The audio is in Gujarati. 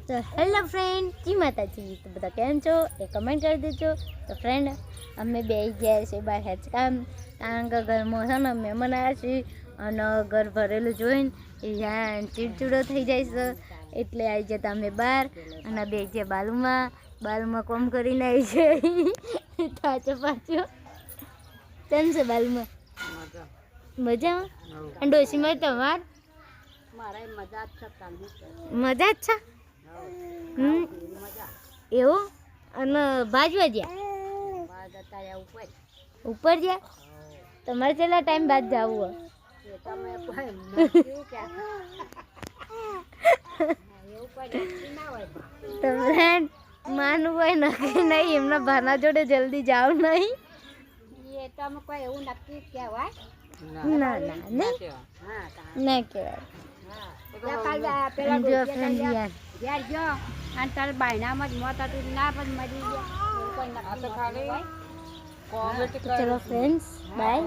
તો હેલો ફ્રેન્ડ, જી માતાજી. તો બધા કેમ છો એ કમેન્ટ કરી દેજો. તો ફ્રેન્ડ, અમે બે ગયા છે બહાર હેચકામ, કારણ કે ઘરમાં છે ને મહેમાન આવ્યા છે અને ઘર ભરેલું જોઈને ત્યાં ચીડચીડો થઈ જાય છે, એટલે આવી જતા અમે બહાર અને બે ગયા બાલુમાં કોમ કરીને આવી છે. પાછો કેમ છે બાલુમાં? મજામાં? અને ડોશીમાં તમાર મજા જ છે. એવું? અને ભાજવા ગયા ઉપર ગયા? તમારે કેટલા ટાઈમ બાદ જવું તો ફ્રેન્ડ, માનું કોઈ નક્કી નહીં, એમના ભાના જોડે જલ્દી જાવ નહીં. એવું નક્કી કહેવાય ના ના કહેવાય. તારે બાયનામાં જ મોત હતું ના પણ મરી ગયા. ચલો ફ્રેન્ડ્સ, બાય.